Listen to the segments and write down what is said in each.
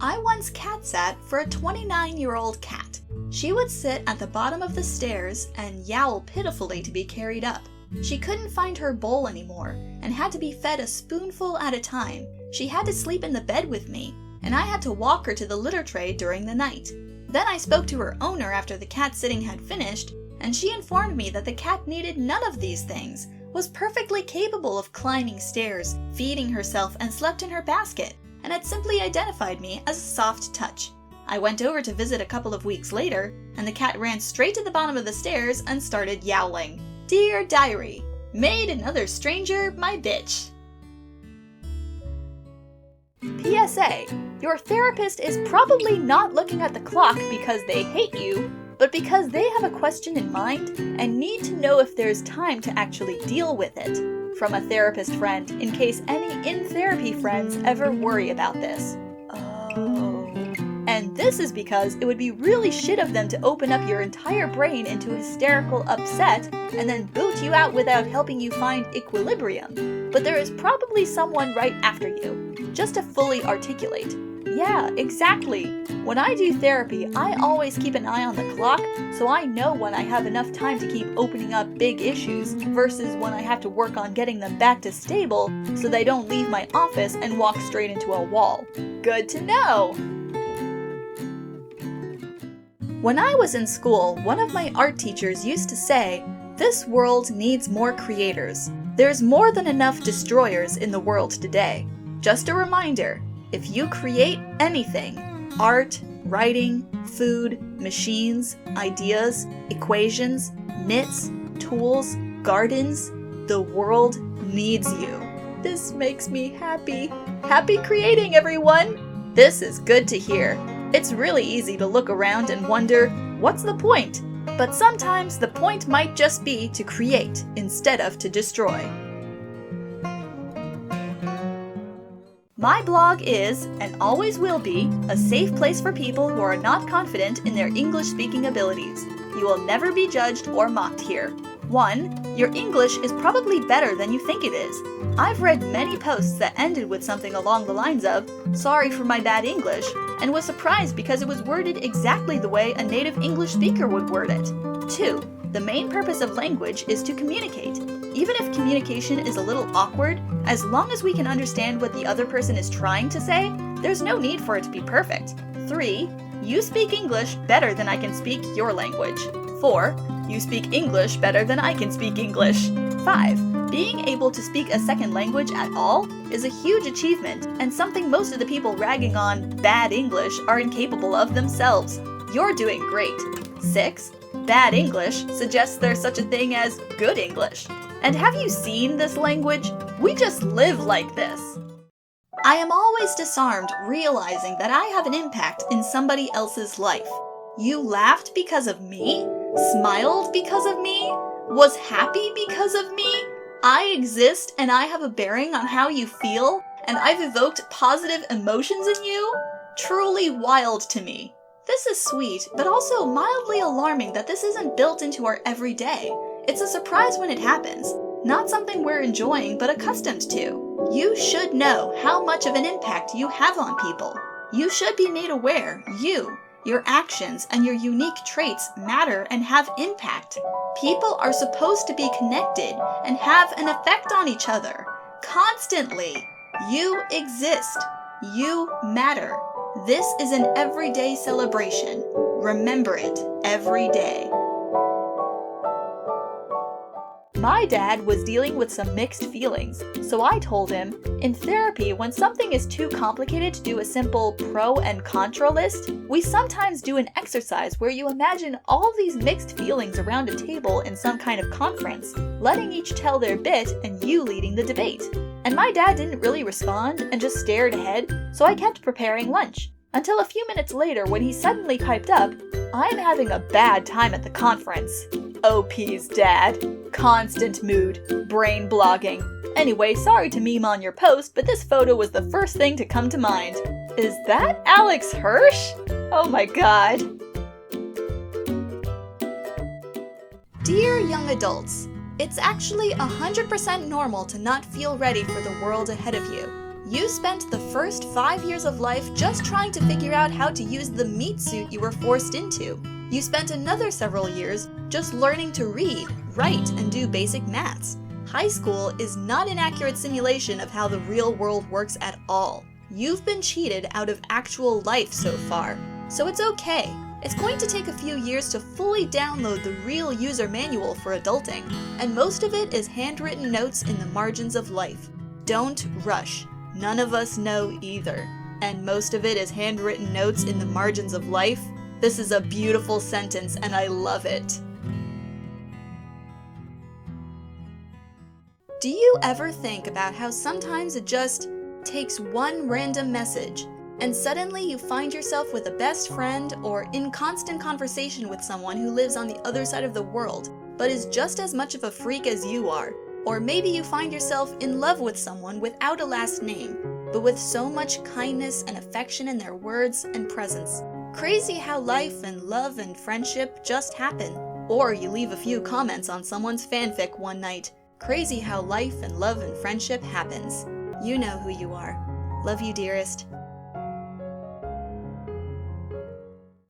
I once cat sat for a 29-year-old cat. She would sit at the bottom of the stairs and yowl pitifully to be carried up. She couldn't find her bowl anymore and had to be fed a spoonful at a time. She had to sleep in the bed with me, and I had to walk her to the litter tray during the night. Then I spoke to her owner after the cat sitting had finished, and she informed me that the cat needed none of these things, was perfectly capable of climbing stairs, feeding herself, and slept in her basket, and had simply identified me as a soft touch. I went over to visit a couple of weeks later, and the cat ran straight to the bottom of the stairs and started yowling. Dear Diary, made another stranger my bitch. PSA, your therapist is probably not looking at the clock because they hate you, but because they have a question in mind and need to know if there's time to actually deal with it. From a therapist friend, in case any in-therapy friends ever worry about this. Oh. And this is because it would be really shit of them to open up your entire brain into hysterical upset and then boot you out without helping you find equilibrium. But there is probably someone right after you, just to fully articulate. Yeah, exactly. When I do therapy, I always keep an eye on the clock so I know when I have enough time to keep opening up big issues versus when I have to work on getting them back to stable so they don't leave my office and walk straight into a wall. Good to know! When I was in school, one of my art teachers used to say, "This world needs more creators. There's more than enough destroyers in the world today." Just a reminder, if you create anything, art, writing, food, machines, ideas, equations, knits, tools, gardens, the world needs you. This makes me happy. Happy creating, everyone! This is good to hear. It's really easy to look around and wonder, what's the point? But sometimes the point might just be to create instead of to destroy. My blog is, and always will be, a safe place for people who are not confident in their English-speaking abilities. You will never be judged or mocked here. 1. Your English is probably better than you think it is. I've read many posts that ended with something along the lines of, "Sorry for my bad English," and was surprised because it was worded exactly the way a native English speaker would word it. 2. The main purpose of language is to communicate. Even if communication is a little awkward, as long as we can understand what the other person is trying to say, there's no need for it to be perfect. 3. You speak English better than I can speak your language. 4. You speak English better than I can speak English. 5. Being able to speak a second language at all is a huge achievement and something most of the people ragging on bad English are incapable of themselves. You're doing great. 6. Bad English suggests there's such a thing as good English. And have you seen this language? We just live like this. I am always disarmed realizing that I have an impact in somebody else's life. You laughed because of me? Smiled because of me? Was happy because of me? I exist and I have a bearing on how you feel, and I've evoked positive emotions in you? Truly wild to me. This is sweet, but also mildly alarming that this isn't built into our everyday. It's a surprise when it happens, not something we're enjoying but accustomed to. You should know how much of an impact you have on people. You should be made aware your actions and your unique traits matter and have impact. People are supposed to be connected and have an effect on each other. Constantly. You exist. You matter. This is an everyday celebration. Remember it every day. My dad was dealing with some mixed feelings, so I told him, in therapy, when something is too complicated to do a simple pro and contra list, we sometimes do an exercise where you imagine all these mixed feelings around a table in some kind of conference, letting each tell their bit and you leading the debate. And my dad didn't really respond and just stared ahead, so I kept preparing lunch. Until a few minutes later when he suddenly piped up, "I'm having a bad time at the conference." OP's dad. Constant mood. Brain blogging. Anyway, sorry to meme on your post, but this photo was the first thing to come to mind. Is that Alex Hirsch? Oh my god. Dear young adults, it's actually 100% normal to not feel ready for the world ahead of you. You spent the first 5 years of life just trying to figure out how to use the meat suit you were forced into. You spent another several years just learning to read, write, and do basic maths. High school is not an accurate simulation of how the real world works at all. You've been cheated out of actual life so far, so it's okay. It's going to take a few years to fully download the real user manual for adulting, and most of it is handwritten notes in the margins of life. Don't rush. None of us know either. And most of it is handwritten notes in the margins of life. This is a beautiful sentence, and I love it. Do you ever think about how sometimes it just takes one random message, and suddenly you find yourself with a best friend or in constant conversation with someone who lives on the other side of the world, but is just as much of a freak as you are? Or maybe you find yourself in love with someone without a last name, but with so much kindness and affection in their words and presence. Crazy how life and love and friendship just happen. Or you leave a few comments on someone's fanfic one night. Crazy how life and love and friendship happens. You know who you are. Love you, dearest.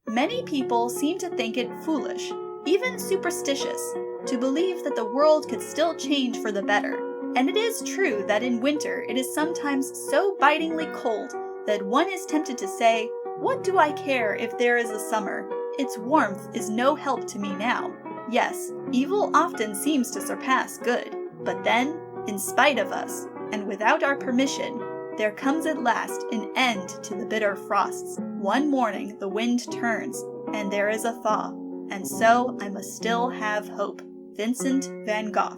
Many people seem to think it foolish, even superstitious, to believe that the world could still change for the better. And it is true that in winter it is sometimes so bitingly cold that one is tempted to say, "What do I care if there is a summer? Its warmth is no help to me now." Yes, evil often seems to surpass good, but then, in spite of us, and without our permission, there comes at last an end to the bitter frosts. One morning the wind turns, and there is a thaw, and so I must still have hope. Vincent van Gogh.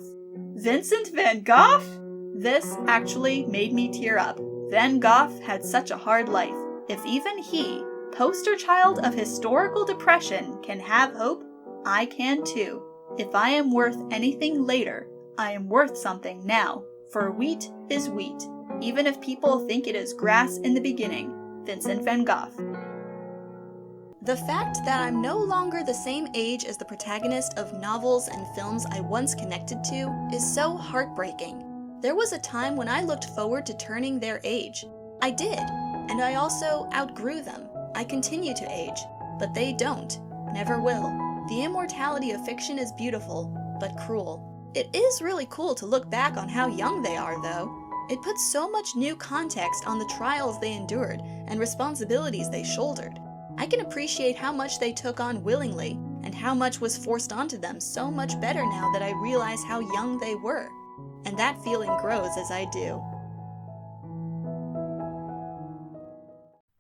Vincent van Gogh? This actually made me tear up. Van Gogh had such a hard life. If even he, poster child of historical depression, can have hope, I can too. If I am worth anything later, I am worth something now, for wheat is wheat, even if people think it is grass in the beginning. Vincent van Gogh. The fact that I'm no longer the same age as the protagonist of novels and films I once connected to is so heartbreaking. There was a time when I looked forward to turning their age. I did, and I also outgrew them. I continue to age, but they don't, never will. The immortality of fiction is beautiful, but cruel. It is really cool to look back on how young they are, though. It puts so much new context on the trials they endured and responsibilities they shouldered. I can appreciate how much they took on willingly, and how much was forced onto them so much better now that I realize how young they were. And that feeling grows as I do.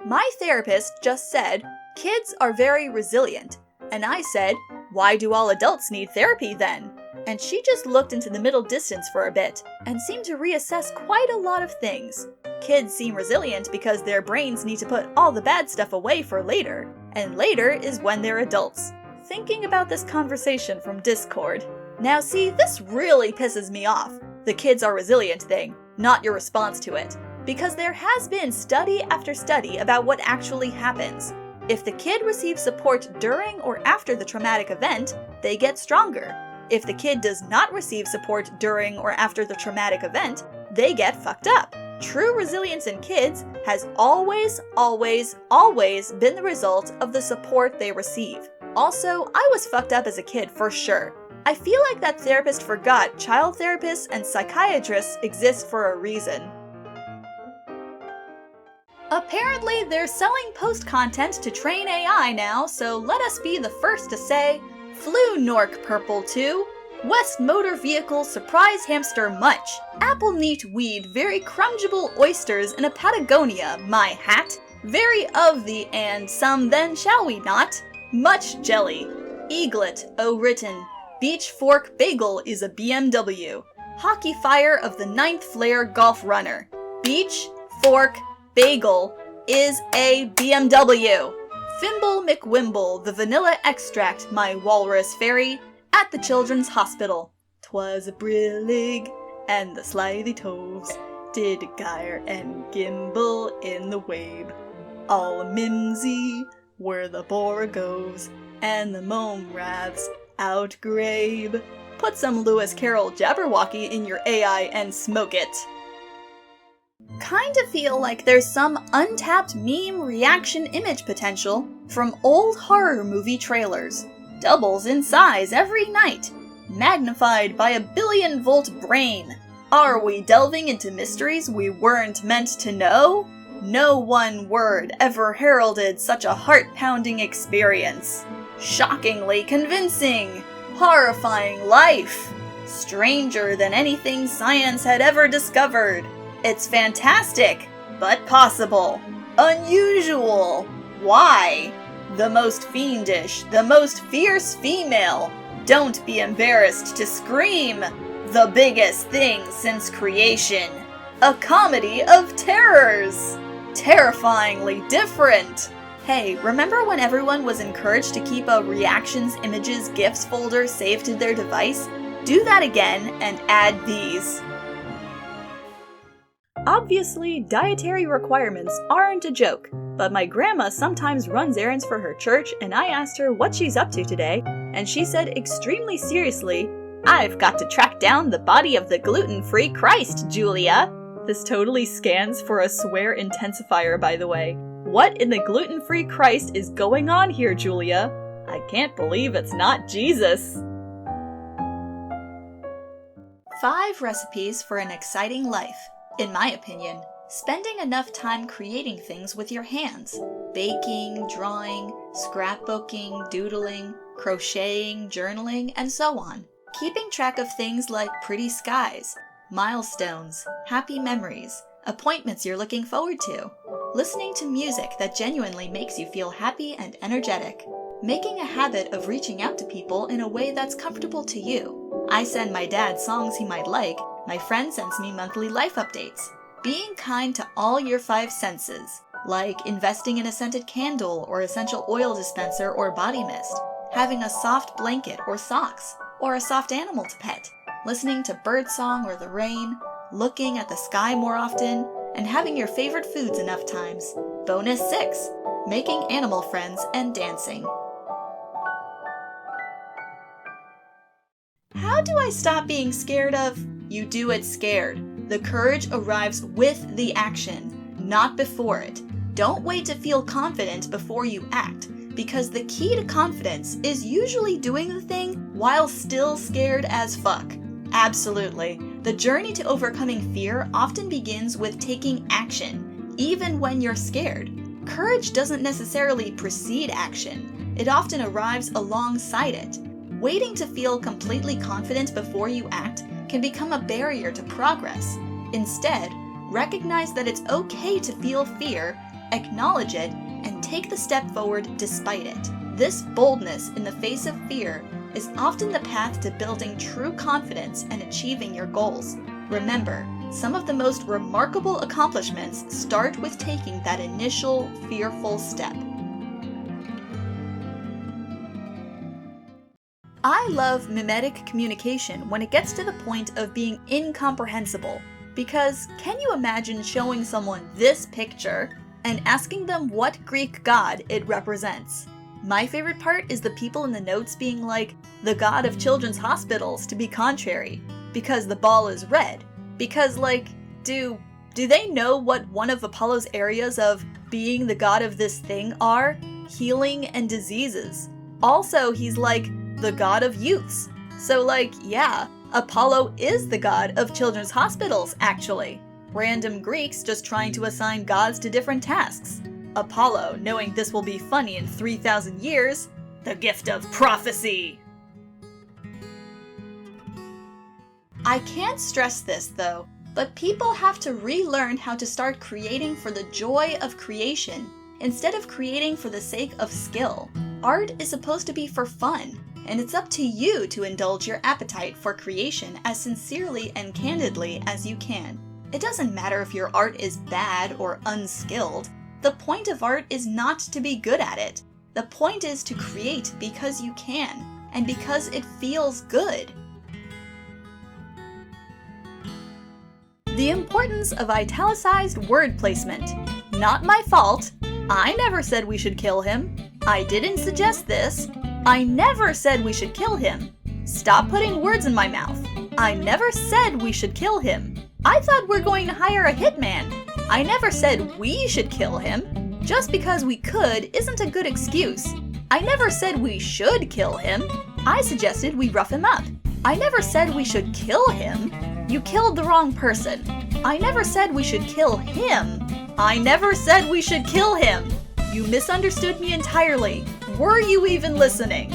My therapist just said, "Kids are very resilient." And I said, "Why do all adults need therapy then?" And she just looked into the middle distance for a bit, and seemed to reassess quite a lot of things. Kids seem resilient because their brains need to put all the bad stuff away for later, and later is when they're adults. Thinking about this conversation from Discord. Now see, this really pisses me off, the kids are resilient thing, not your response to it. Because there has been study after study about what actually happens. If the kid receives support during or after the traumatic event, they get stronger. If the kid does not receive support during or after the traumatic event, they get fucked up. True resilience in kids has always, always, always been the result of the support they receive. Also, I was fucked up as a kid for sure. I feel like that therapist forgot child therapists and psychiatrists exist for a reason. Apparently, they're selling post content to train AI now, so let us be the first to say, Flew Nork Purple 2, West Motor Vehicle Surprise Hamster Much, Apple Neat Weed Very Crumgible Oysters in a Patagonia, my hat, Very of the and some then shall we not, Much Jelly, Eaglet, O written, Beach Fork Bagel is a BMW, Hockey Fire of the 9th Flare Golf Runner, Beach Fork Bagel is a BMW. Fimble McWimble, the vanilla extract, my walrus fairy, at the Children's Hospital. 'Twas a brillig, and the slithy toves did gyre and gimble in the wabe. All mimsy were the borogoves, and the mome raths outgrabe. Put some Lewis Carroll Jabberwocky in your AI and smoke it. Kinda feel like there's some untapped meme reaction image potential from old horror movie trailers. Doubles in size every night, magnified by a billion-volt brain. Are we delving into mysteries we weren't meant to know? No one word ever heralded such a heart-pounding experience. Shockingly convincing, horrifying life. Stranger than anything science had ever discovered. It's fantastic, but possible. Unusual. Why? The most fiendish, the most fierce female. Don't be embarrassed to scream. The biggest thing since creation. A comedy of terrors. Terrifyingly different. Hey, remember when everyone was encouraged to keep a reactions, images, GIFs folder saved to their device? Do that again and add these. Obviously, dietary requirements aren't a joke, but my grandma sometimes runs errands for her church, and I asked her what she's up to today, and she said extremely seriously, "I've got to track down the body of the gluten-free Christ, Julia." This totally scans for a swear intensifier, by the way. What in the gluten-free Christ is going on here, Julia? I can't believe it's not Jesus. 5 recipes for an exciting life. In my opinion, spending enough time creating things with your hands. Baking, drawing, scrapbooking, doodling, crocheting, journaling, and so on. Keeping track of things like pretty skies, milestones, happy memories, appointments you're looking forward to. Listening to music that genuinely makes you feel happy and energetic. Making a habit of reaching out to people in a way that's comfortable to you. I send my dad songs he might like. My friend sends me monthly life updates. Being kind to all your 5 senses, like investing in a scented candle or essential oil dispenser or body mist, having a soft blanket or socks, or a soft animal to pet, listening to birdsong or the rain, looking at the sky more often, and having your favorite foods enough times. Bonus 6, making animal friends and dancing. How do I stop being scared of? You do it scared. The courage arrives with the action, not before it. Don't wait to feel confident before you act, because the key to confidence is usually doing the thing while still scared as fuck. Absolutely. The journey to overcoming fear often begins with taking action, even when you're scared. Courage doesn't necessarily precede action. It often arrives alongside it. Waiting to feel completely confident before you act can become a barrier to progress. Instead, recognize that it's okay to feel fear, acknowledge it, and take the step forward despite it. This boldness in the face of fear is often the path to building true confidence and achieving your goals. Remember, some of the most remarkable accomplishments start with taking that initial fearful step. I love mimetic communication when it gets to the point of being incomprehensible, because can you imagine showing someone this picture and asking them what Greek god it represents? My favorite part is the people in the notes being like, the god of children's hospitals to be contrary, because the ball is red. Because do they know what one of Apollo's areas of being the god of this thing are? Healing and diseases. Also, he's like, the god of youths. So yeah, Apollo is the god of children's hospitals, actually. Random Greeks just trying to assign gods to different tasks. Apollo, knowing this will be funny in 3,000 years, the gift of prophecy. I can't stress this though, but people have to relearn how to start creating for the joy of creation, instead of creating for the sake of skill. Art is supposed to be for fun, and it's up to you to indulge your appetite for creation as sincerely and candidly as you can. It doesn't matter if your art is bad or unskilled. The point of art is not to be good at it. The point is to create because you can, and because it feels good. The importance of italicized word placement. Not my fault. I never said we should kill him. I didn't suggest this. I never said we should kill him. Stop putting words in my mouth. I never said we should kill him. I thought we're going to hire a hitman. I never said we should kill him. Just because we could isn't a good excuse. I never said we should kill him. I suggested we rough him up. I never said we should kill him. You killed the wrong person. I never said we should kill him. I never said we should kill him. You misunderstood me entirely. Were you even listening?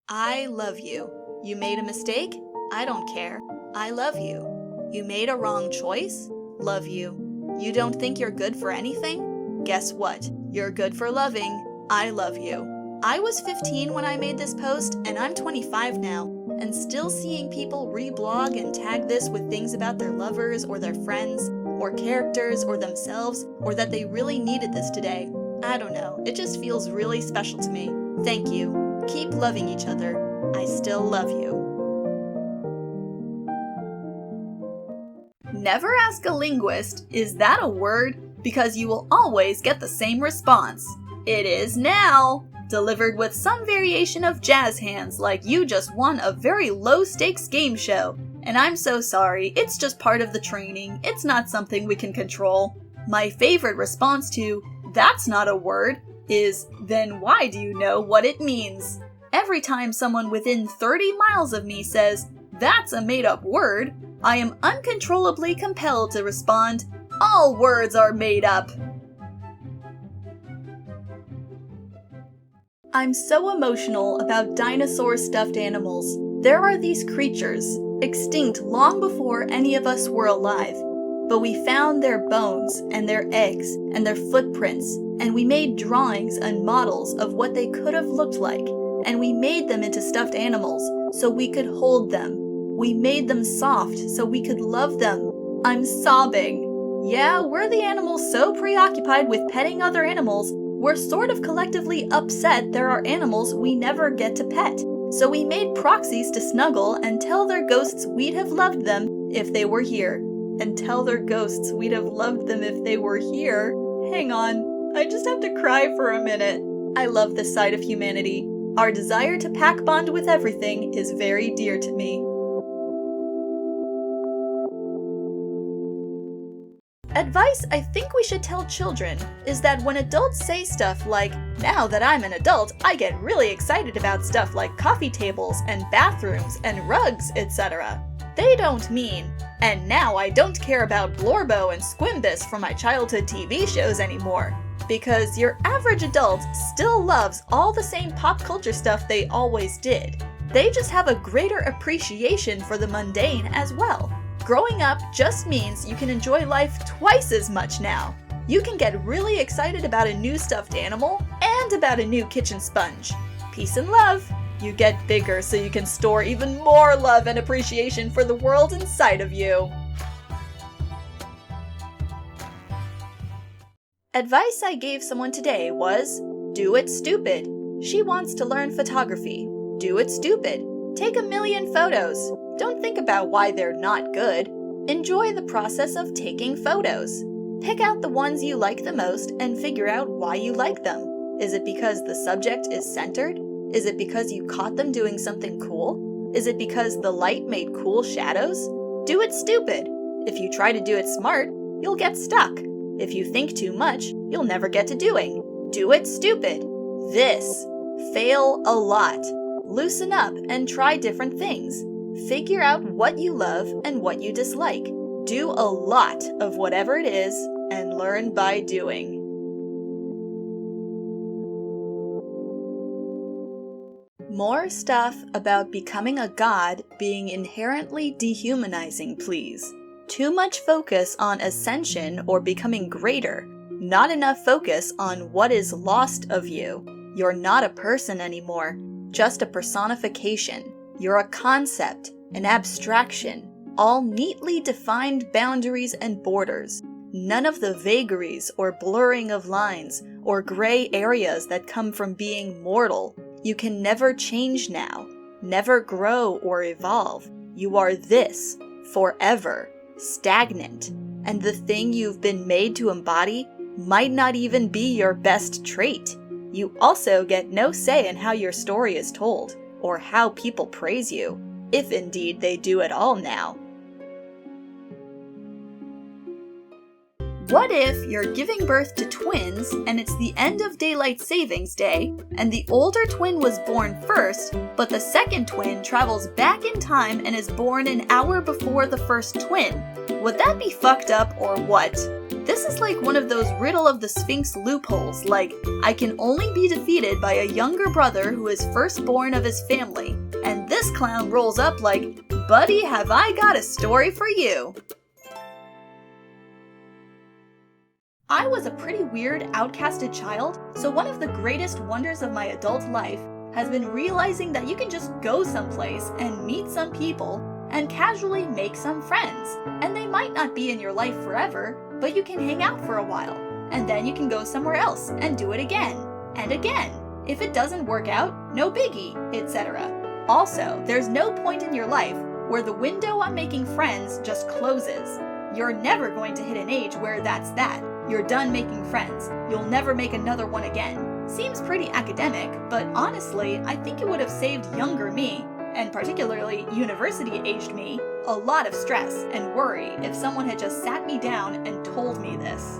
I love you. You made a mistake? I don't care. I love you. You made a wrong choice? Love you. You don't think you're good for anything? Guess what? You're good for loving. I love you. I was 15 when I made this post, and I'm 25 now, and still seeing people reblog and tag this with things about their lovers or their friends, or characters or themselves, or that they really needed this today. I don't know, it just feels really special to me. Thank you. Keep loving each other. I still love you. Never ask a linguist, is that a word? Because you will always get the same response. It is now. Delivered with some variation of jazz hands like you just won a very low-stakes game show. And I'm so sorry, it's just part of the training, it's not something we can control. My favorite response to, that's not a word, is, then why do you know what it means? Every time someone within 30 miles of me says, that's a made-up word, I am uncontrollably compelled to respond, all words are made up. I'm so emotional about dinosaur stuffed animals. There are these creatures, extinct long before any of us were alive, but we found their bones and their eggs and their footprints, and we made drawings and models of what they could have looked like, and we made them into stuffed animals so we could hold them. We made them soft so we could love them. I'm sobbing. Yeah, we're the animals so preoccupied with petting other animals, we're sort of collectively upset there are animals we never get to pet. So we made proxies to snuggle and tell their ghosts we'd have loved them if they were here. And tell their ghosts we'd have loved them if they were here. Hang on, I just have to cry for a minute. I love this side of humanity. Our desire to pack bond with everything is very dear to me. Advice I think we should tell children is that when adults say stuff like, now that I'm an adult, I get really excited about stuff like coffee tables and bathrooms and rugs, etc. They don't mean, and now I don't care about Blorbo and Squimbus from my childhood TV shows anymore. Because your average adult still loves all the same pop culture stuff they always did. They just have a greater appreciation for the mundane as well. Growing up just means you can enjoy life twice as much now. You can get really excited about a new stuffed animal and about a new kitchen sponge. Peace and love. You get bigger so you can store even more love and appreciation for the world inside of you. Advice I gave someone today was, do it stupid. She wants to learn photography. Do it stupid. Take 1,000,000 photos. Don't think about why they're not good. Enjoy the process of taking photos. Pick out the ones you like the most and figure out why you like them. Is it because the subject is centered? Is it because you caught them doing something cool? Is it because the light made cool shadows? Do it stupid. If you try to do it smart, you'll get stuck. If you think too much, you'll never get to doing. Do it stupid. This. Fail a lot. Loosen up and try different things. Figure out what you love and what you dislike. Do a lot of whatever it is and learn by doing. More stuff about becoming a god being inherently dehumanizing, please. Too much focus on ascension or becoming greater. Not enough focus on what is lost of you. You're not a person anymore, just a personification. You're a concept, an abstraction, all neatly defined boundaries and borders. None of the vagaries or blurring of lines or gray areas that come from being mortal. You can never change now, never grow or evolve. You are this, forever, stagnant, and the thing you've been made to embody might not even be your best trait. You also get no say in how your story is told, or how people praise you. if indeed they do at all now. What if you're giving birth to twins and it's the end of daylight savings day and the older twin was born first, but the second twin travels back in time and is born an hour before the first twin? Would that be fucked up or what? This is like one of those riddle of the Sphinx loopholes, like, I can only be defeated by a younger brother who is firstborn of his family, and this clown rolls up like, buddy, have I got a story for you. I was a pretty weird, outcasted child, so one of the greatest wonders of my adult life has been realizing that you can just go someplace and meet some people and casually make some friends. And they might not be in your life forever, but you can hang out for a while, and then you can go somewhere else and do it again, and again. If it doesn't work out, no biggie, etc. Also, there's no point in your life where the window on making friends just closes. You're never going to hit an age where that's that. You're done making friends. You'll never make another one again. Seems pretty academic, but honestly, I think it would have saved younger me, and particularly university-aged me, a lot of stress and worry if someone had just sat me down and told me this.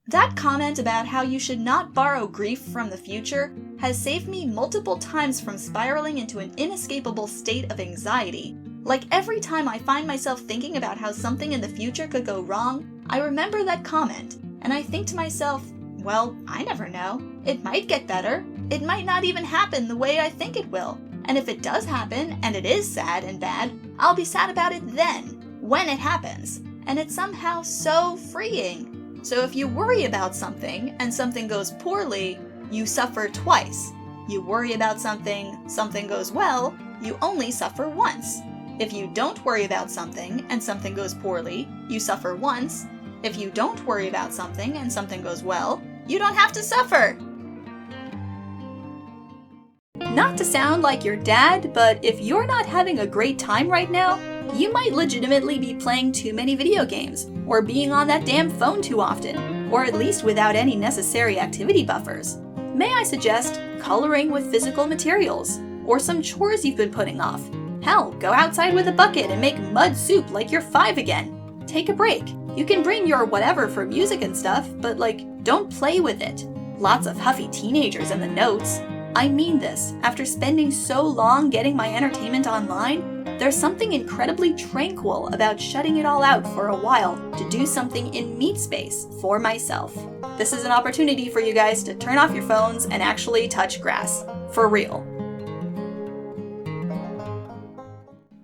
That comment about how you should not borrow grief from the future has saved me multiple times from spiraling into an inescapable state of anxiety. Like every time I find myself thinking about how something in the future could go wrong, I remember that comment, and I think to myself, well, I never know. It might get better. It might not even happen the way I think it will. And if it does happen, and it is sad and bad, I'll be sad about it then, when it happens. And it's somehow so freeing. So if you worry about something, and something goes poorly, you suffer twice. You worry about something, something goes well, you only suffer once. If you don't worry about something and something goes poorly, you suffer once. If you don't worry about something and something goes well, you don't have to suffer. Not to sound like your dad, but if you're not having a great time right now, you might legitimately be playing too many video games, or being on that damn phone too often, or at least without any necessary activity buffers. May I suggest coloring with physical materials, or some chores you've been putting off. Hell, go outside with a bucket and make mud soup like you're 5 again. Take a break. You can bring your whatever for music and stuff, but don't play with it. Lots of huffy teenagers in the notes. I mean this, after spending so long getting my entertainment online, there's something incredibly tranquil about shutting it all out for a while to do something in meat space for myself. This is an opportunity for you guys to turn off your phones and actually touch grass. For real.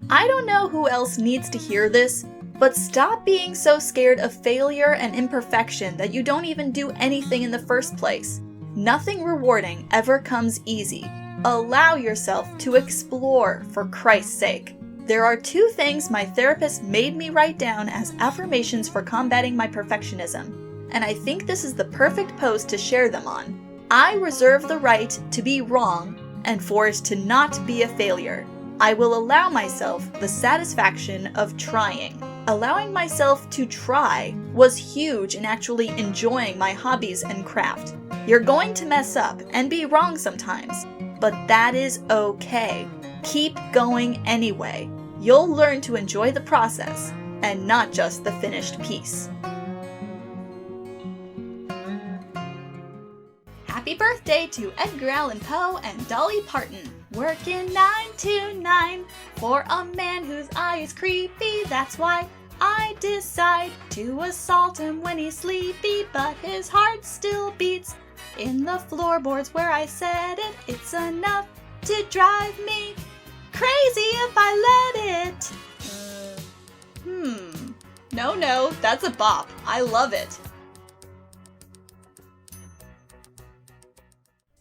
I don't know who else needs to hear this, but stop being so scared of failure and imperfection that you don't even do anything in the first place. Nothing rewarding ever comes easy. Allow yourself to explore, for Christ's sake. There are 2 things my therapist made me write down as affirmations for combating my perfectionism, and I think this is the perfect post to share them on. I reserve the right to be wrong and for it to not be a failure. I will allow myself the satisfaction of trying. Allowing myself to try was huge in actually enjoying my hobbies and craft. You're going to mess up and be wrong sometimes, but that is okay. Keep going anyway. You'll learn to enjoy the process and not just the finished piece. Happy birthday to Edgar Allan Poe and Dolly Parton. Working 9 to 9 for a man whose eye is creepy. That's why I decide to assault him when he's sleepy, but his heart still beats in the floorboards where I said it. It's enough to drive me crazy if I let it. No, that's a bop. I love it.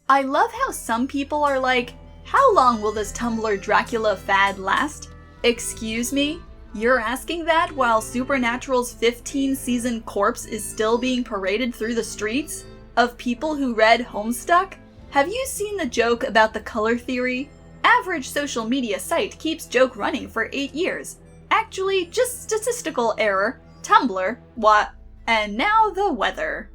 I love how some people are like, how long will this Tumblr Dracula fad last? Excuse me? You're asking that while Supernatural's 15-season corpse is still being paraded through the streets? Of people who read Homestuck? Have you seen the joke about the color theory? Average social media site keeps joke running for 8 years. Actually, just statistical error. Tumblr, what? And now the weather.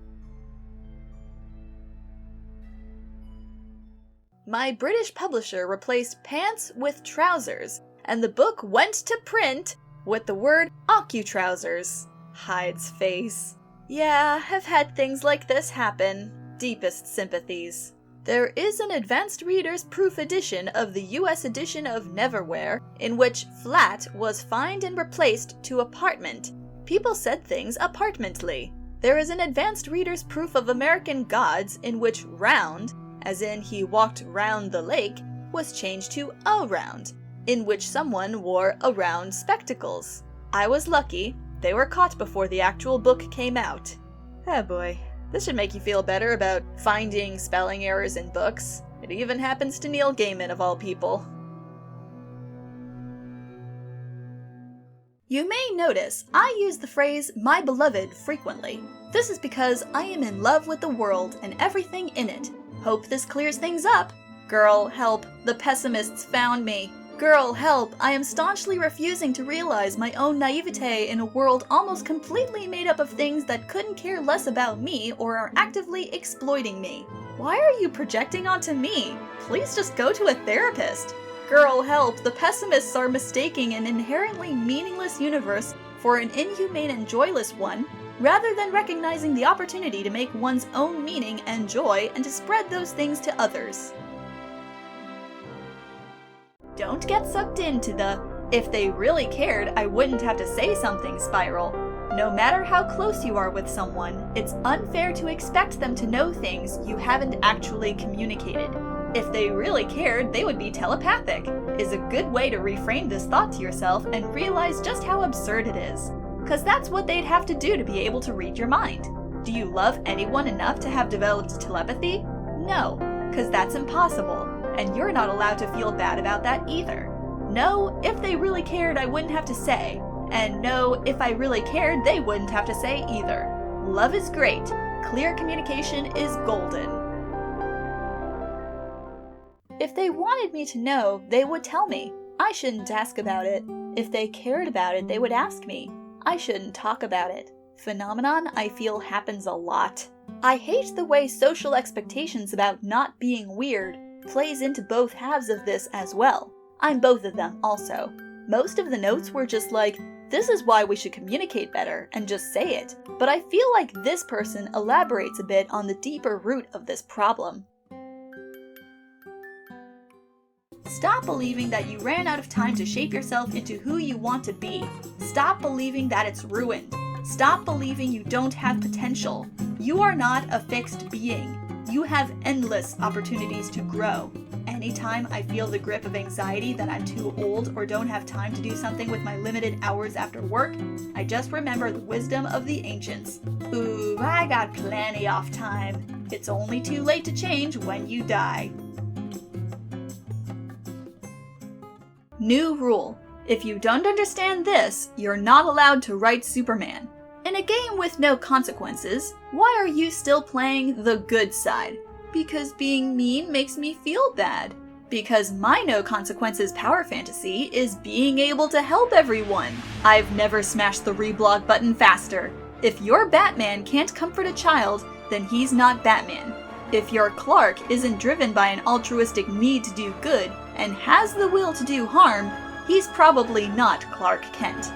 My British publisher replaced pants with trousers, and the book went to print with the word OccuTrousers. Hides face. Yeah, I've had things like this happen. Deepest sympathies. There is an advanced reader's proof edition of the US edition of Neverwhere, in which flat was fined and replaced to apartment. People said things apartmently. There is an advanced reader's proof of American Gods, in which round, as in he walked round the lake, was changed to around, in which someone wore around spectacles. I was lucky. They were caught before the actual book came out. Oh boy. This should make you feel better about finding spelling errors in books. It even happens to Neil Gaiman of all people. You may notice I use the phrase "my beloved" frequently. This is because I am in love with the world and everything in it. Hope this clears things up. Girl, help, the pessimists found me. Girl, help, I am staunchly refusing to realize my own naivete in a world almost completely made up of things that couldn't care less about me or are actively exploiting me. Why are you projecting onto me? Please just go to a therapist. Girl, help, the pessimists are mistaking an inherently meaningless universe for an inhumane and joyless one, rather than recognizing the opportunity to make one's own meaning and joy and to spread those things to others. Don't get sucked into the "if they really cared, I wouldn't have to say something" spiral. No matter how close you are with someone, it's unfair to expect them to know things you haven't actually communicated. If they really cared, they would be telepathic, is a good way to reframe this thought to yourself and realize just how absurd it is. 'Cause that's what they'd have to do to be able to read your mind. Do you love anyone enough to have developed telepathy? No, 'cause that's impossible. And you're not allowed to feel bad about that either. No, if they really cared, I wouldn't have to say. And no, if I really cared, they wouldn't have to say either. Love is great. Clear communication is golden. If they wanted me to know, they would tell me. I shouldn't ask about it. If they cared about it, they would ask me. I shouldn't talk about it. Phenomenon I feel happens a lot. I hate the way social expectations about not being weird plays into both halves of this as well. I'm both of them also. Most of the notes were just like, this is why we should communicate better, and just say it. But I feel like this person elaborates a bit on the deeper root of this problem. Stop believing that you ran out of time to shape yourself into who you want to be. Stop believing that it's ruined. Stop believing you don't have potential. You are not a fixed being. You have endless opportunities to grow. Anytime I feel the grip of anxiety that I'm too old or don't have time to do something with my limited hours after work, I just remember the wisdom of the ancients. Ooh, I got plenty of time. It's only too late to change when you die. New rule. If you don't understand this, you're not allowed to write Superman. In a game with no consequences, why are you still playing the good side? Because being mean makes me feel bad. Because my no consequences power fantasy is being able to help everyone. I've never smashed the reblog button faster. If your Batman can't comfort a child, then he's not Batman. If your Clark isn't driven by an altruistic need to do good and has the will to do harm, he's probably not Clark Kent.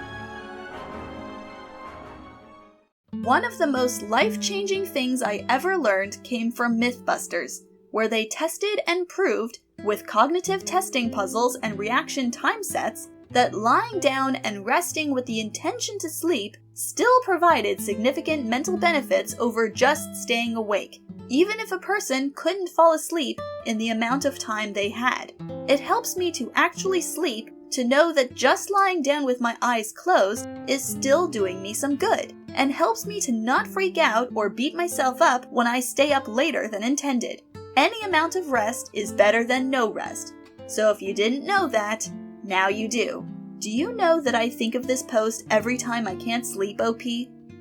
One of the most life-changing things I ever learned came from Mythbusters, where they tested and proved, with cognitive testing puzzles and reaction time sets, that lying down and resting with the intention to sleep still provided significant mental benefits over just staying awake, even if a person couldn't fall asleep in the amount of time they had. It helps me to actually sleep to know that just lying down with my eyes closed is still doing me some good, and helps me to not freak out or beat myself up when I stay up later than intended. Any amount of rest is better than no rest. So if you didn't know that, now you do. Do you know that I think of this post every time I can't sleep, OP?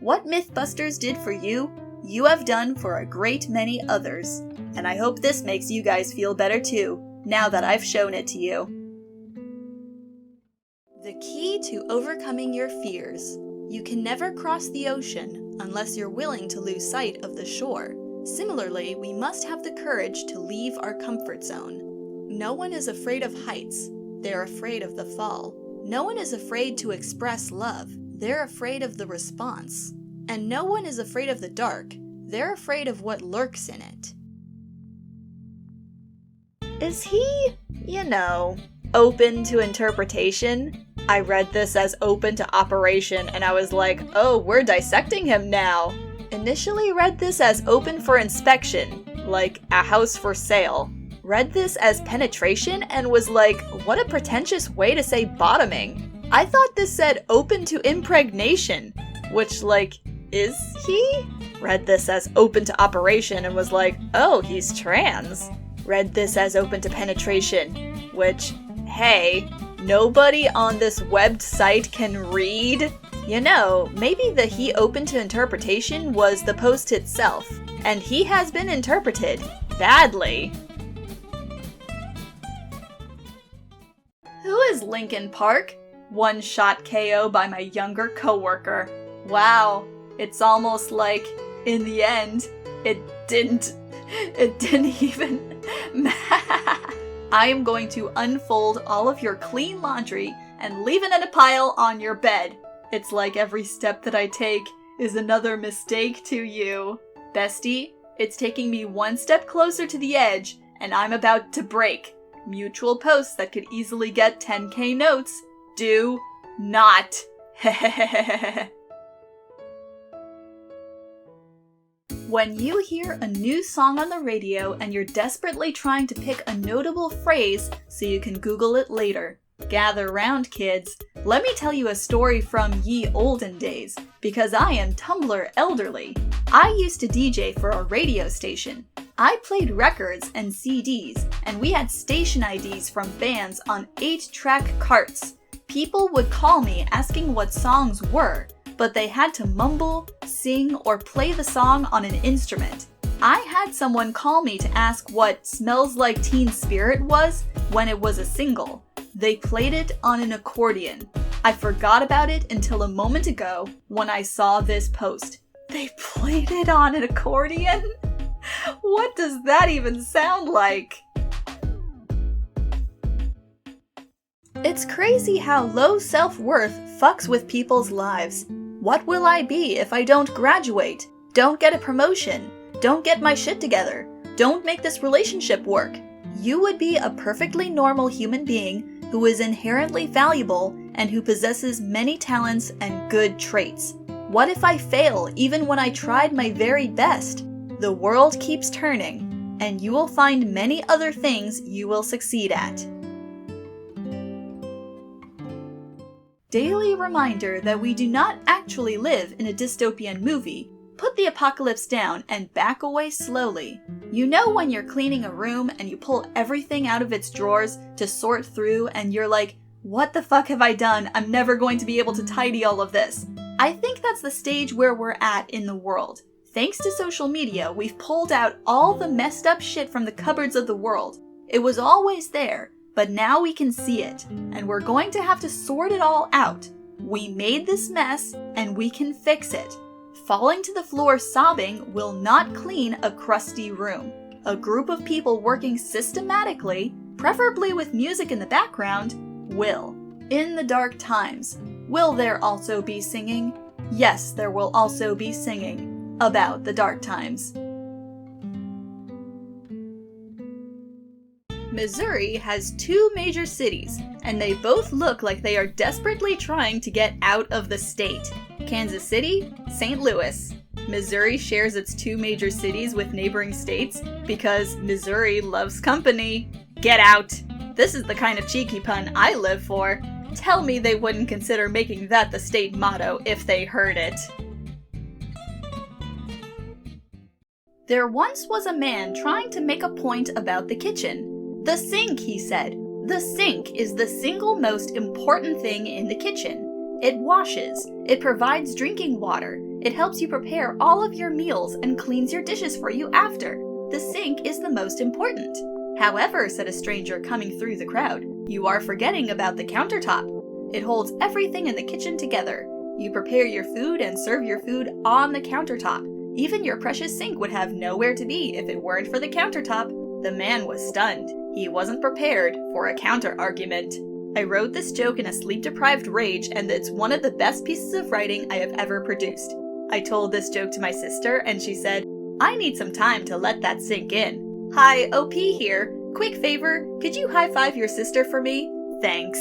What Mythbusters did for you, you have done for a great many others. And I hope this makes you guys feel better too, now that I've shown it to you. The key to overcoming your fears. You can never cross the ocean unless you're willing to lose sight of the shore. Similarly, we must have the courage to leave our comfort zone. No one is afraid of heights. They're afraid of the fall. No one is afraid to express love. They're afraid of the response. And no one is afraid of the dark. They're afraid of what lurks in it. Is he, open to interpretation? I read this as open to operation, and I was like, oh, we're dissecting him now. Initially read this as open for inspection, like a house for sale. Read this as penetration and was like, what a pretentious way to say bottoming. I thought this said open to impregnation, which, is he? Read this as open to operation and was like, oh, he's trans. Read this as open to penetration, which, hey, nobody on this webbed site can read? Maybe the he open to interpretation was the post itself, and he has been interpreted badly. Who is Linkin Park? One-shot KO by my younger coworker. Wow, it's almost like, in the end, it didn't even matter. I am going to unfold all of your clean laundry and leave it in a pile on your bed. It's like every step that I take is another mistake to you. Bestie, it's taking me one step closer to the edge, and I'm about to break. Mutual posts that could easily get 10k notes. Do not. When you hear a new song on the radio and you're desperately trying to pick a notable phrase so you can Google it later, gather round, kids. Let me tell you a story from ye olden days, because I am Tumblr elderly. I used to DJ for a radio station. I played records and CDs, and we had station IDs from bands on 8-track carts. People would call me asking what songs were, but they had to mumble, sing, or play the song on an instrument. I had someone call me to ask what Smells Like Teen Spirit was when it was a single. They played it on an accordion. I forgot about it until a moment ago when I saw this post. They played it on an accordion? What does that even sound like? It's crazy how low self-worth fucks with people's lives. What will I be if I don't graduate? Don't get a promotion? Don't get my shit together? Don't make this relationship work? You would be a perfectly normal human being who is inherently valuable and who possesses many talents and good traits. What if I fail even when I tried my very best? The world keeps turning, and you will find many other things you will succeed at. Daily reminder that we do not actually live in a dystopian movie. Put the apocalypse down and back away slowly. You know when you're cleaning a room and you pull everything out of its drawers to sort through and you're like, what the fuck have I done? I'm never going to be able to tidy all of this. I think that's the stage where we're at in the world. Thanks to social media, we've pulled out all the messed up shit from the cupboards of the world. It was always there, but now we can see it, and we're going to have to sort it all out. We made this mess, and we can fix it. Falling to the floor sobbing will not clean a crusty room. A group of people working systematically, preferably with music in the background, will. In the dark times, will there also be singing? Yes, there will also be singing about the dark times. Missouri has 2 major cities, and they both look like they are desperately trying to get out of the state. Kansas City, St. Louis. Missouri shares its 2 major cities with neighboring states because Missouri loves company. Get out! This is the kind of cheeky pun I live for. Tell me they wouldn't consider making that the state motto if they heard it. There once was a man trying to make a point about the kitchen. The sink, he said. The sink is the single most important thing in the kitchen. It washes. It provides drinking water. It helps you prepare all of your meals and cleans your dishes for you after. The sink is the most important. However, said a stranger coming through the crowd, you are forgetting about the countertop. It holds everything in the kitchen together. You prepare your food and serve your food on the countertop. Even your precious sink would have nowhere to be if it weren't for the countertop. The man was stunned. He wasn't prepared for a counter-argument. I wrote this joke in a sleep-deprived rage, and it's one of the best pieces of writing I have ever produced. I told this joke to my sister, and she said, "I need some time to let that sink in." Hi, OP here. Quick favor, could you high-five your sister for me? Thanks.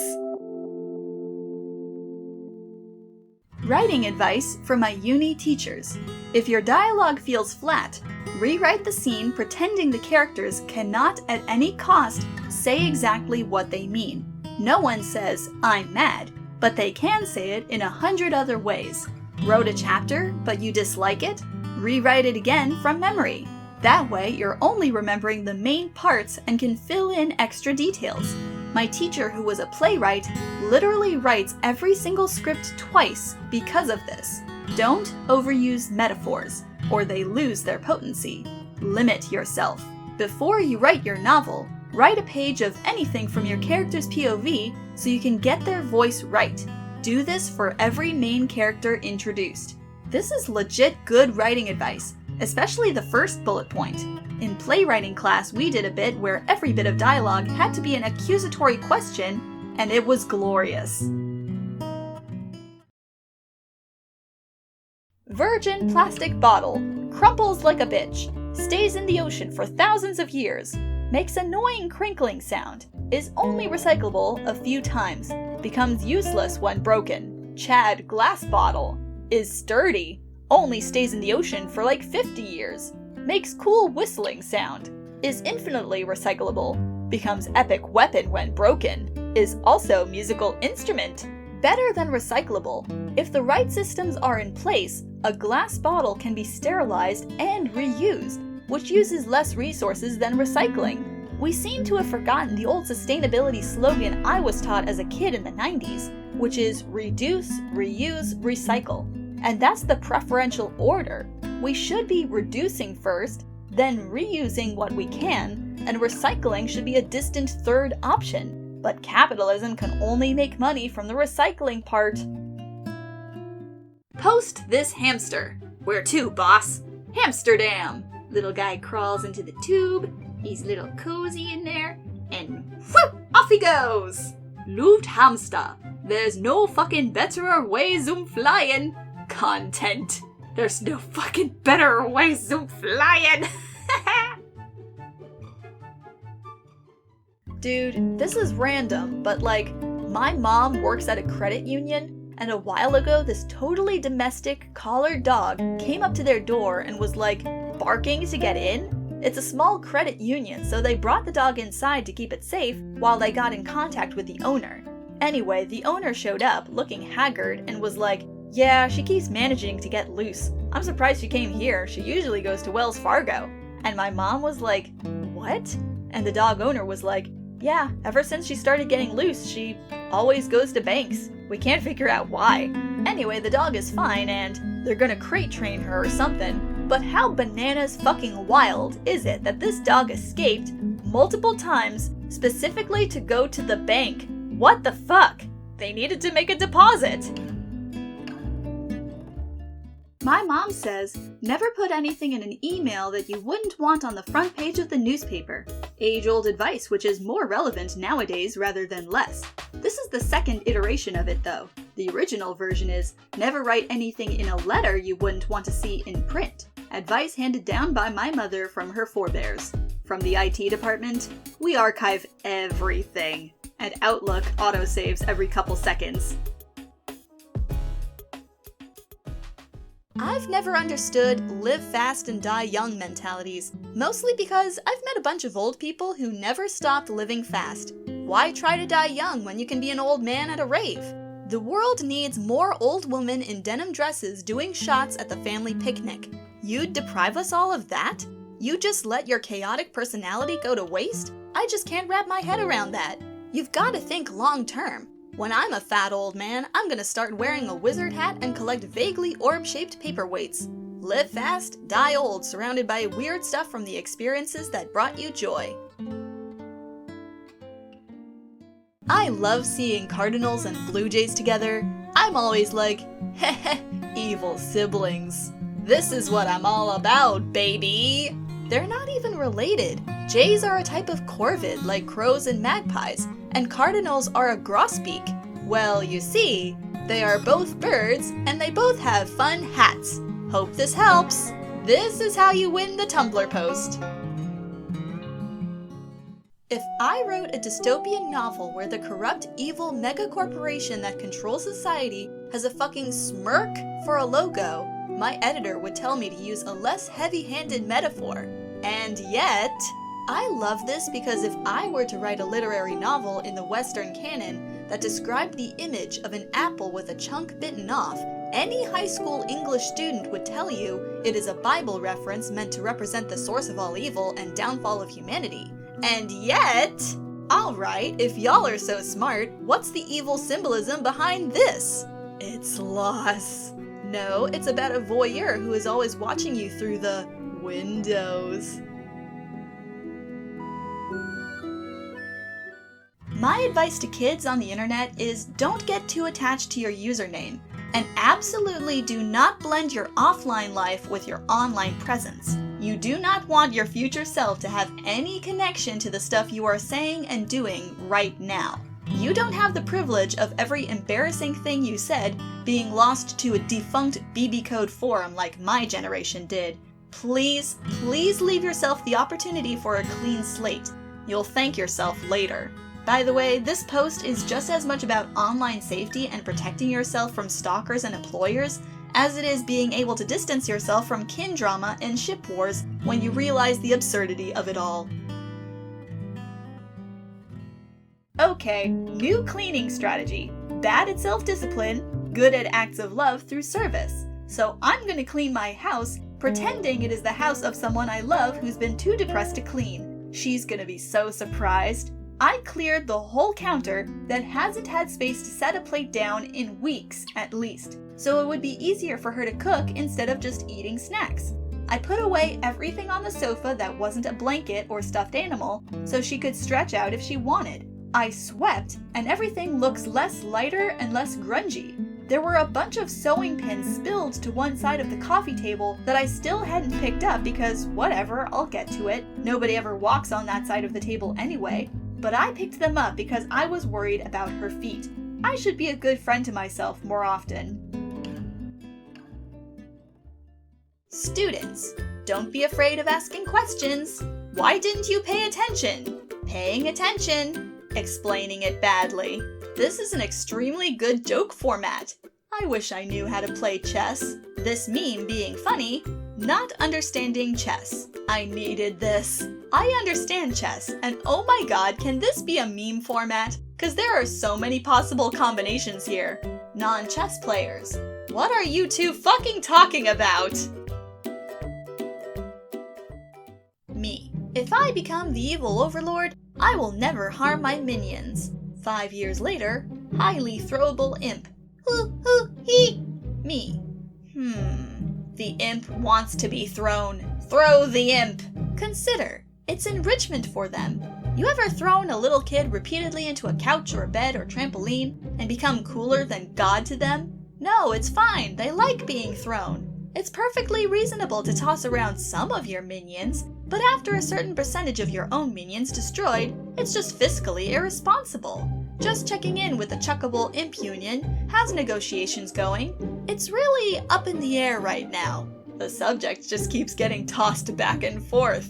Writing advice for my uni teachers. If your dialogue feels flat, rewrite the scene pretending the characters cannot at any cost say exactly what they mean. No one says, "I'm mad," but they can say it in 100 other ways. Wrote a chapter, but you dislike it? Rewrite it again from memory. That way, you're only remembering the main parts and can fill in extra details. My teacher, who was a playwright, literally writes every single script twice because of this. Don't overuse metaphors, or they lose their potency. Limit yourself. Before you write your novel, write a page of anything from your character's POV so you can get their voice right. Do this for every main character introduced. This is legit good writing advice, especially the first bullet point. In playwriting class, we did a bit where every bit of dialogue had to be an accusatory question, and it was glorious. Virgin plastic bottle. Crumples like a bitch. Stays in the ocean for thousands of years. Makes annoying crinkling sound. Is only recyclable a few times. Becomes useless when broken. Chad glass bottle. Is sturdy. Only stays in the ocean for like 50 years. Makes cool whistling sound. Is infinitely recyclable. Becomes epic weapon when broken. Is also musical instrument. Better than recyclable. If the right systems are in place, a glass bottle can be sterilized and reused, which uses less resources than recycling. We seem to have forgotten the old sustainability slogan I was taught as a kid in the 90s, which is reduce, reuse, recycle. And that's the preferential order. We should be reducing first, then reusing what we can, and recycling should be a distant third option. But capitalism can only make money from the recycling part. Post this hamster. Where to, boss? Hamsterdam. Little guy crawls into the tube. He's little cozy in there, and whoop, off he goes. Luft hamster. There's no fucking better way zum flying. Content. There's no fucking better way zum flying. Dude, this is random, but like, my mom works at a credit union, and a while ago this totally domestic collared dog came up to their door and was like barking to get in. It's a small credit union, so they brought the dog inside to keep it safe while they got in contact with the owner. Anyway, the owner showed up looking haggard and was like, "Yeah, she keeps managing to get loose. I'm surprised she came here. She usually goes to Wells Fargo." And my mom was like, "What?" And the dog owner was like, "Yeah, ever since she started getting loose, she always goes to banks. We can't figure out why. Anyway, the dog is fine and they're gonna crate train her or something. But how bananas fucking wild is it that this dog escaped multiple times specifically to go to the bank? What the fuck? They needed to make a deposit." My mom says, never put anything in an email that you wouldn't want on the front page of the newspaper. Age-old advice which is more relevant nowadays rather than less. This is the second iteration of it though. The original version is, never write anything in a letter you wouldn't want to see in print. Advice handed down by my mother from her forebears. From the IT department, we archive everything. And Outlook autosaves every couple seconds. I've never understood live fast and die young mentalities, mostly because I've met a bunch of old people who never stopped living fast. Why try to die young when you can be an old man at a rave? The world needs more old women in denim dresses doing shots at the family picnic. You'd deprive us all of that? You just let your chaotic personality go to waste? I just can't wrap my head around that. You've got to think long term. When I'm a fat old man, I'm gonna start wearing a wizard hat and collect vaguely orb-shaped paperweights. Live fast, die old, surrounded by weird stuff from the experiences that brought you joy. I love seeing Cardinals and Blue Jays together. I'm always like, heh, evil siblings. This is what I'm all about, baby! They're not even related. Jays are a type of corvid like crows and magpies, and cardinals are a grosbeak. Well, you see, they are both birds, and they both have fun hats. Hope this helps. This is how you win the Tumblr post. If I wrote a dystopian novel where the corrupt, evil mega-corporation that controls society has a fucking smirk for a logo, my editor would tell me to use a less heavy-handed metaphor. And yet, I love this because if I were to write a literary novel in the Western canon that described the image of an apple with a chunk bitten off, any high school English student would tell you it is a Bible reference meant to represent the source of all evil and downfall of humanity. And yet, alright, if y'all are so smart, what's the evil symbolism behind this? It's loss. No, it's about a voyeur who is always watching you through the windows. My advice to kids on the internet is don't get too attached to your username, and absolutely do not blend your offline life with your online presence. You do not want your future self to have any connection to the stuff you are saying and doing right now. You don't have the privilege of every embarrassing thing you said being lost to a defunct BB Code forum like my generation did. Please, please leave yourself the opportunity for a clean slate. You'll thank yourself later. By the way, this post is just as much about online safety and protecting yourself from stalkers and employers as it is being able to distance yourself from kin drama and ship wars when you realize the absurdity of it all. Okay, new cleaning strategy. Bad at self-discipline, good at acts of love through service. So I'm gonna clean my house, pretending it is the house of someone I love who's been too depressed to clean. She's gonna be so surprised. I cleared the whole counter, then hasn't had space to set a plate down in weeks at least, so it would be easier for her to cook instead of just eating snacks. I put away everything on the sofa that wasn't a blanket or stuffed animal, so she could stretch out if she wanted. I swept, and everything looks less lighter and less grungy. There were a bunch of sewing pins spilled to one side of the coffee table that I still hadn't picked up because whatever, I'll get to it. Nobody ever walks on that side of the table anyway. But I picked them up because I was worried about her feet. I should be a good friend to myself more often. Students, don't be afraid of asking questions. Why didn't you pay attention? Paying attention. Explaining it badly. This is an extremely good joke format. I wish I knew how to play chess. This meme being funny, not understanding chess. I needed this. I understand chess, and oh my god, can this be a meme format? Cause there are so many possible combinations here. Non-chess players. What are you two fucking talking about? Me. If I become the evil overlord, I will never harm my minions. 5 years later, highly throwable imp. Hoo hoo hee. Me. The imp wants to be thrown. Throw the imp. Consider, it's enrichment for them. You ever thrown a little kid repeatedly into a couch or a bed or trampoline and become cooler than God to them? No, it's fine. They like being thrown. It's perfectly reasonable to toss around some of your minions, but after a certain percentage of your own minions destroyed, it's just fiscally irresponsible. Just checking in with the Chuckable Imp Union, how's negotiations going? It's really up in the air right now. The subject just keeps getting tossed back and forth.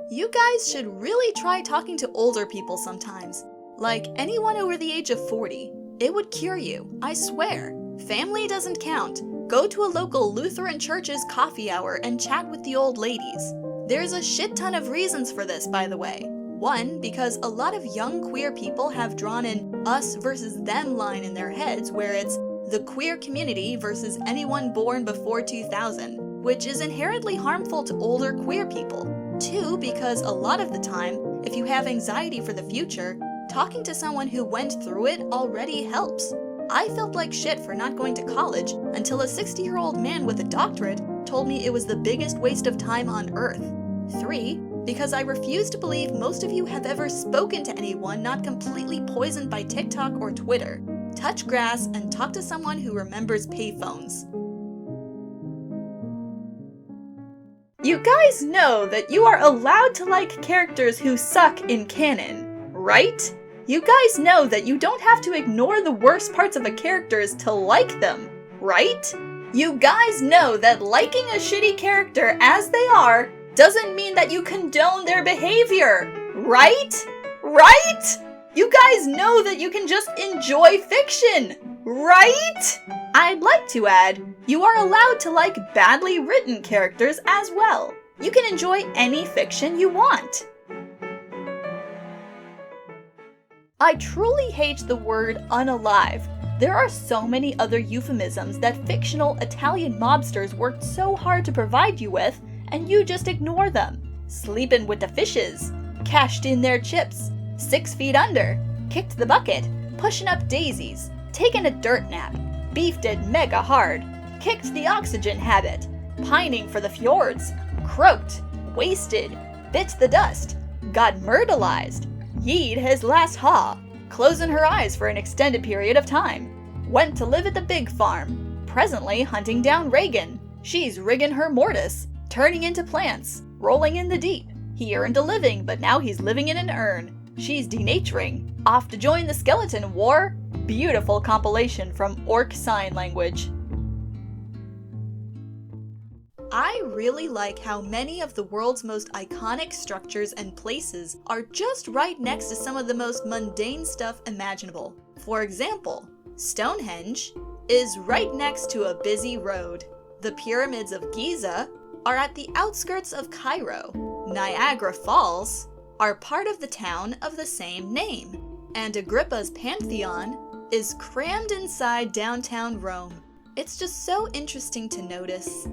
You guys should really try talking to older people sometimes. Like anyone over the age of 40. It would cure you, I swear. Family doesn't count. Go to a local Lutheran church's coffee hour and chat with the old ladies. There's a shit ton of reasons for this, by the way. One, because a lot of young queer people have drawn an us versus them line in their heads where it's the queer community versus anyone born before 2000, which is inherently harmful to older queer people. Two, because a lot of the time, if you have anxiety for the future, talking to someone who went through it already helps. I felt like shit for not going to college until a 60-year-old man with a doctorate told me it was the biggest waste of time on earth. 3, because I refuse to believe most of you have ever spoken to anyone not completely poisoned by TikTok or Twitter. touch grass, and talk to someone who remembers payphones. You guys know that you are allowed to like characters who suck in canon, right? You guys know that you don't have to ignore the worst parts of a character to like them, right? You guys know that liking a shitty character as they are doesn't mean that you condone their behavior, right? Right? You guys know that you can just enjoy fiction, right? I'd like to add, you are allowed to like badly written characters as well. You can enjoy any fiction you want. I truly hate the word unalive. There are so many other euphemisms that fictional Italian mobsters worked so hard to provide you with, and you just ignore them. Sleepin' with the fishes, cashed in their chips, 6 feet under, kicked the bucket, pushing up daisies, taken a dirt nap, beefed it mega hard, kicked the oxygen habit, pining for the fjords, croaked, wasted, bit the dust, got myrtleized, yeed his last haw, closing her eyes for an extended period of time, went to live at the big farm, presently hunting down Reagan. She's rigging her mortise, turning into plants, rolling in the deep. He earned a living, but now he's living in an urn. She's denaturing, off to join the skeleton war. Beautiful compilation from Orc Sign Language. I really like how many of the world's most iconic structures and places are just right next to some of the most mundane stuff imaginable. For example, Stonehenge is right next to a busy road. The pyramids of Giza are at the outskirts of Cairo. Niagara Falls are part of the town of the same name. And Agrippa's Pantheon is crammed inside downtown Rome. It's just so interesting to notice.